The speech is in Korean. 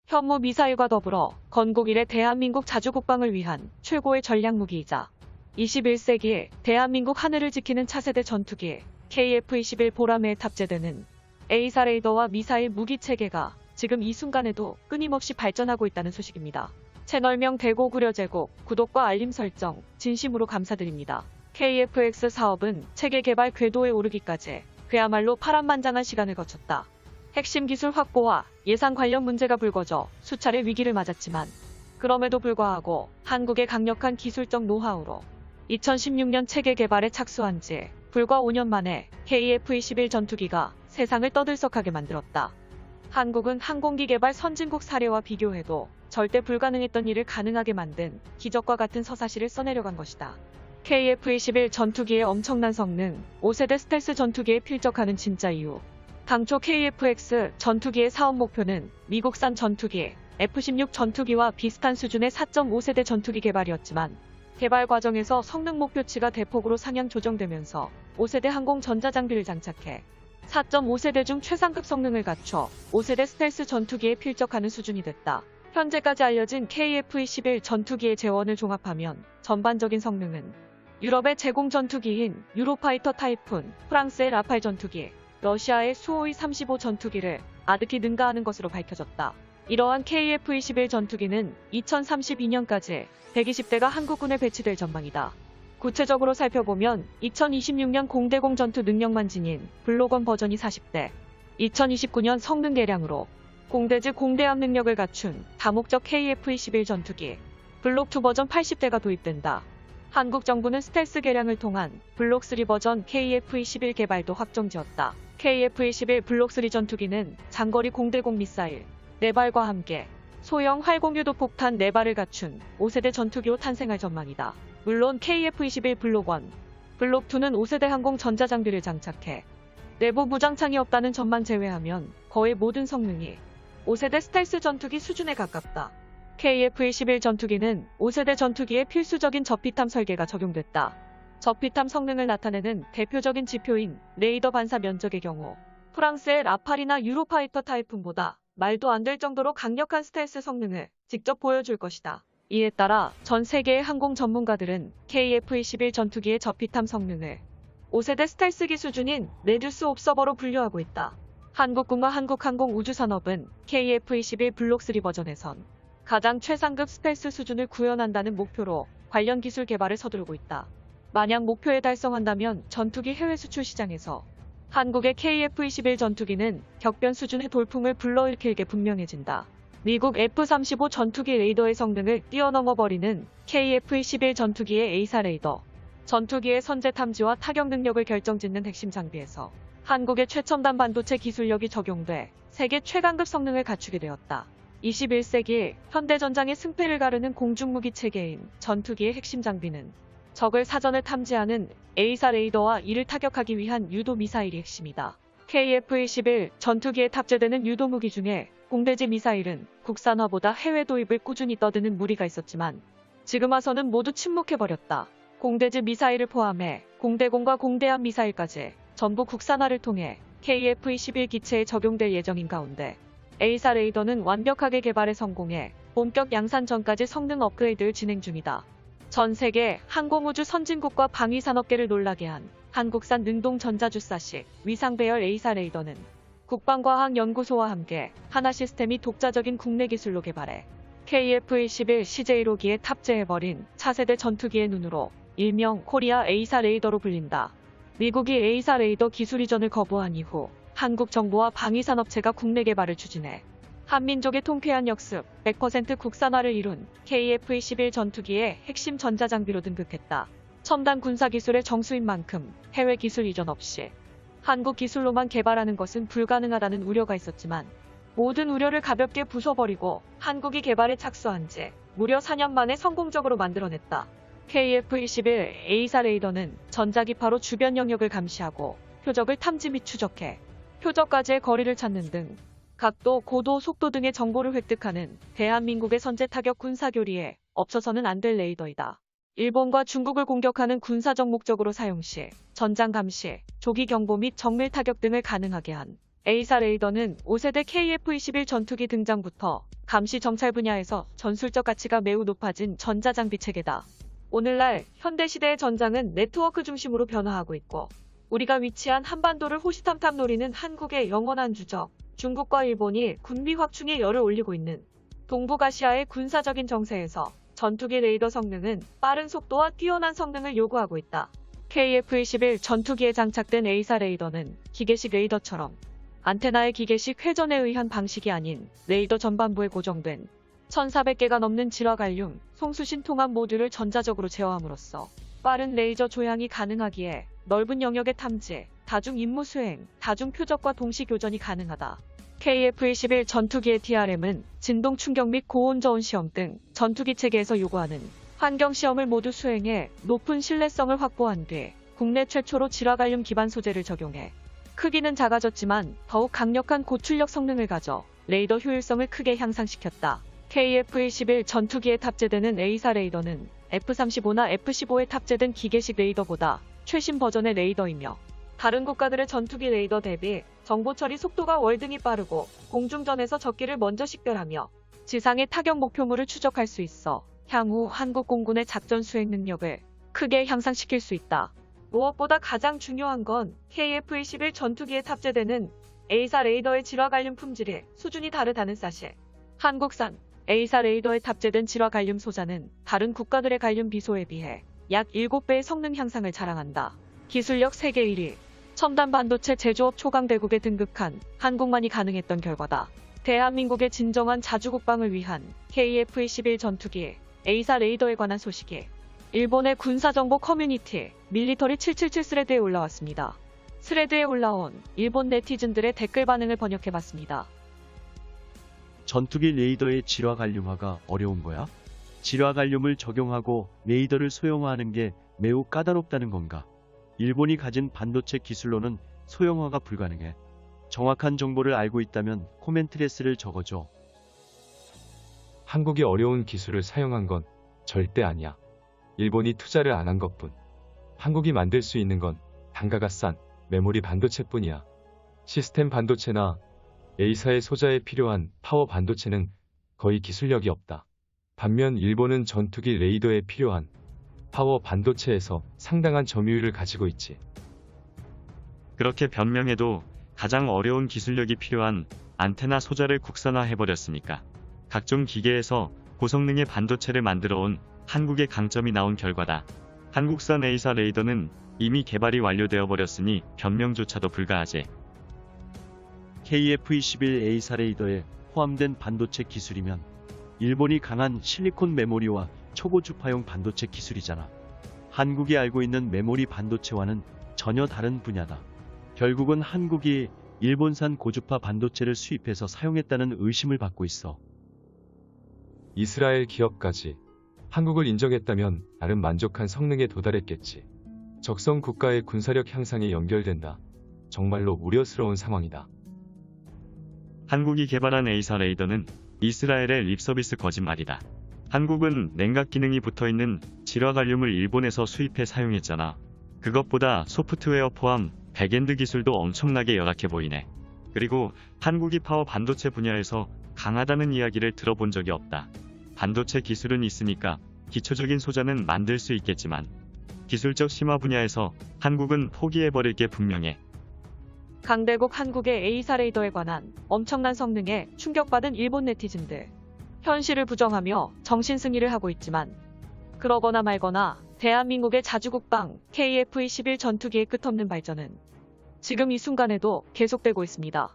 현무 미사일과 더불어 건국 이래 대한민국 자주국방을 위한 최고의 전략무기이자 21세기에 대한민국 하늘을 지키는 차세대 전투기 KF-21 보라매에 탑재되는 A사 레이더와 미사일 무기체계가 지금 이 순간에도 끊임없이 발전하고 있다는 소식입니다. 채널명 대고구려제국, 구독과 알림 설정 진심으로 감사드립니다. KF-X 사업은 체계 개발 궤도에 오르기까지 그야말로 파란만장한 시간을 거쳤다. 핵심 기술 확보와 예산 관련 문제가 불거져 수차례 위기를 맞았지만 그럼에도 불구하고 한국의 강력한 기술적 노하우로 2016년 체계 개발에 착수한 지 불과 5년 만에 KF-21 전투기가 세상을 떠들썩하게 만들었다. 한국은 항공기 개발 선진국 사례와 비교해도 절대 불가능했던 일을 가능하게 만든 기적과 같은 서사시를 써내려간 것이다. KF-21 전투기의 엄청난 성능, 5세대 스텔스 전투기에 필적하는 진짜 이유. 당초 KF-X 전투기의 사업 목표는 미국산 전투기, F-16 전투기와 비슷한 수준의 4.5세대 전투기 개발이었지만 개발 과정에서 성능 목표치가 대폭으로 상향 조정되면서 5세대 항공 전자장비를 장착해 4.5세대 중 최상급 성능을 갖춰 5세대 스텔스 전투기에 필적하는 수준이 됐다. 현재까지 알려진 KF-21 전투기의 재원을 종합하면 전반적인 성능은 유럽의 제공 전투기인 유로파이터 타이푼, 프랑스의 라팔 전투기, 러시아의 수호이 35 전투기를 아득히 능가하는 것으로 밝혀졌다. 이러한 KF-21 전투기는 2032년까지 120대가 한국군에 배치될 전망이다. 구체적으로 살펴보면 2026년 공대공 전투 능력만 지닌 블록1 버전이 40대, 2029년 성능 개량으로 공대지 공대함 능력을 갖춘 다목적 KF-21 전투기, 블록2 버전 80대가 도입된다. 한국 정부는 스텔스 개량을 통한 블록3 버전 KF-21 개발도 확정지었다. KF-21 블록3 전투기는 장거리 공대공 미사일 4발과 함께 소형 활공유도 폭탄 4발을 갖춘 5세대 전투기로 탄생할 전망이다. 물론 KF-21 블록1, 블록2는 5세대 항공 전자장비를 장착해 내부 무장창이 없다는 점만 제외하면 거의 모든 성능이 5세대 스텔스 전투기 수준에 가깝다. KF-21 전투기는 5세대 전투기에 필수적인 저피탐 설계가 적용됐다. 저피탐 성능을 나타내는 대표적인 지표인 레이더 반사 면적의 경우 프랑스의 라팔이나 유로파이터 타이푼보다 말도 안 될 정도로 강력한 스텔스 성능을 직접 보여줄 것이다. 이에 따라 전 세계의 항공 전문가들은 KF-21 전투기의 저피탐 성능을 5세대 스텔스기 수준인 레듀스 옵서버로 분류하고 있다. 한국군과 한국항공우주산업은 KF-21 블록3 버전에선 가장 최상급 스텔스 수준을 구현한다는 목표로 관련 기술 개발을 서두르고 있다. 만약 목표에 달성한다면 전투기 해외 수출 시장에서 한국의 KF-21 전투기는 격변 수준의 돌풍을 불러일으킬 게 분명해진다. 미국 F-35 전투기 레이더의 성능을 뛰어넘어버리는 KF-21 전투기의 A사 레이더, 전투기의 선제 탐지와 타격 능력을 결정짓는 핵심 장비에서 한국의 최첨단 반도체 기술력이 적용돼 세계 최강급 성능을 갖추게 되었다. 21세기 현대전장의 승패를 가르는 공중무기 체계인 전투기의 핵심 장비는 적을 사전에 탐지하는 A사 레이더와 이를 타격하기 위한 유도 미사일이 핵심이다. KF-21 전투기에 탑재되는 유도 무기 중에 공대지 미사일은 국산화보다 해외 도입을 꾸준히 떠드는 무리가 있었지만 지금 와서는 모두 침묵해버렸다. 공대지 미사일을 포함해 공대공과 공대함 미사일까지 전부 국산화를 통해 KF-21 기체에 적용될 예정인 가운데 A사 레이더는 완벽하게 개발에 성공해 본격 양산 전까지 성능 업그레이드를 진행 중이다. 전 세계 항공우주 선진국과 방위산업계를 놀라게 한 한국산 능동 전자주사식 위상 배열 A사 레이더는 국방과학연구소와 함께 하나 시스템이 독자적인 국내 기술로 개발해 KF-21 CJ1호기에 탑재해버린 차세대 전투기의 눈으로 일명 코리아 A사 레이더로 불린다. 미국이 A사 레이더 기술 이전을 거부한 이후 한국 정부와 방위산업체가 국내 개발을 추진해 한민족의 통쾌한 역습 100% 국산화를 이룬 KF-21 전투기의 핵심 전자장비로 등극했다. 첨단 군사기술의 정수인 만큼 해외 기술 이전 없이 한국 기술로만 개발하는 것은 불가능하다는 우려가 있었지만 모든 우려를 가볍게 부숴버리고 한국이 개발에 착수한 지 무려 4년 만에 성공적으로 만들어냈다. KF-21 A사 레이더는 전자기파로 주변 영역을 감시하고 표적을 탐지 및 추적해 표적까지의 거리를 찾는 등 각도, 고도, 속도 등의 정보를 획득하는 대한민국의 선제 타격 군사교리에 없어서는 안 될 레이더이다. 일본과 중국을 공격하는 군사적 목적으로 사용 시 전장 감시, 조기 경보 및 정밀 타격 등을 가능하게 한 A사 레이더는 5세대 KF-21 전투기 등장부터 감시 정찰 분야에서 전술적 가치가 매우 높아진 전자장비 체계다. 오늘날 현대시대의 전장은 네트워크 중심으로 변화하고 있고 우리가 위치한 한반도를 호시탐탐 노리는 한국의 영원한 주적, 중국과 일본이 군비 확충에 열을 올리고 있는 동북아시아의 군사적인 정세에서 전투기 레이더 성능은 빠른 속도와 뛰어난 성능을 요구하고 있다. KF-21 전투기에 장착된 A사 레이더는 기계식 레이더처럼 안테나의 기계식 회전에 의한 방식이 아닌 레이더 전반부에 고정된 1400개가 넘는 질화갈륨, 송수신 통합 모듈을 전자적으로 제어함으로써 빠른 레이저 조향이 가능하기에 넓은 영역의 탐지, 다중 임무 수행, 다중 표적과 동시 교전이 가능하다. KF-21 전투기의 TRM은 진동 충격 및 고온 저온 시험 등 전투기 체계에서 요구하는 환경 시험을 모두 수행해 높은 신뢰성을 확보한 뒤 국내 최초로 질화갈륨 기반 소재를 적용해 크기는 작아졌지만 더욱 강력한 고출력 성능을 가져 레이더 효율성을 크게 향상시켰다. KF-21 전투기에 탑재되는 A사 레이더는 F-35나 F-15에 탑재된 기계식 레이더보다 최신 버전의 레이더이며 다른 국가들의 전투기 레이더 대비 정보 처리 속도가 월등히 빠르고 공중전에서 적기를 먼저 식별하며 지상의 타격 목표물을 추적할 수 있어 향후 한국 공군의 작전 수행 능력을 크게 향상시킬 수 있다. 무엇보다 가장 중요한 건 KF-21 전투기에 탑재되는 A사 레이더의 질화갈륨 품질이 수준이 다르다는 사실. 한국산 A사 레이더에 탑재된 질화갈륨 소자는 다른 국가들의 갈륨 비소에 비해 약 7배의 성능 향상을 자랑한다. 기술력 세계 1위, 첨단 반도체 제조업 초강대국에 등극한 한국만이 가능했던 결과다. 대한민국의 진정한 자주국방을 위한 KF-21 전투기 A사 레이더에 관한 소식이 일본의 군사정보 커뮤니티 밀리터리 777 스레드에 올라왔습니다. 스레드에 올라온 일본 네티즌들의 댓글 반응을 번역해봤습니다. 전투기 레이더의 질화갈륨화가 어려운 거야? 질화갈륨을 적용하고 레이더를 소형화하는 게 매우 까다롭다는 건가? 일본이 가진 반도체 기술로는 소형화가 불가능해. 정확한 정보를 알고 있다면 코멘트레스를 적어줘. 한국이 어려운 기술을 사용한 건 절대 아니야. 일본이 투자를 안 한 것뿐. 한국이 만들 수 있는 건 단가가 싼 메모리 반도체뿐이야. 시스템 반도체나 A사의 소자에 필요한 파워 반도체는 거의 기술력이 없다. 반면 일본은 전투기 레이더에 필요한 파워 반도체에서 상당한 점유율을 가지고 있지. 그렇게 변명해도 가장 어려운 기술력이 필요한 안테나 소자를 국산화해버렸으니까 각종 기계에서 고성능의 반도체를 만들어온 한국의 강점이 나온 결과다. 한국산 A사 레이더는 이미 개발이 완료되어 버렸으니 변명조차도 불가하지. KF-21 A사 레이더에 포함된 반도체 기술이면 일본이 강한 실리콘 메모리와 초고주파용 반도체 기술이잖아. 한국이 알고 있는 메모리 반도체와는 전혀 다른 분야다. 결국은 한국이 일본산 고주파 반도체를 수입해서 사용했다는 의심을 받고 있어. 이스라엘 기업까지 한국을 인정했다면 나름 만족한 성능에 도달했겠지. 적성 국가의 군사력 향상에 연결된다. 정말로 우려스러운 상황이다. 한국이 개발한 A사 레이더는 이스라엘의 립서비스 거짓말이다. 한국은 냉각 기능이 붙어있는 질화갈륨을 일본에서 수입해 사용했잖아. 그것보다 소프트웨어 포함 백엔드 기술도 엄청나게 열악해 보이네. 그리고 한국이 파워 반도체 분야에서 강하다는 이야기를 들어본 적이 없다. 반도체 기술은 있으니까 기초적인 소자는 만들 수 있겠지만 기술적 심화 분야에서 한국은 포기해버릴 게 분명해. 강대국 한국의 A사 레이더에 관한 엄청난 성능에 충격받은 일본 네티즌들. 현실을 부정하며 정신승리를 하고 있지만 그러거나 말거나 대한민국의 자주국방 KF-21 전투기의 끝없는 발전은 지금 이 순간에도 계속되고 있습니다.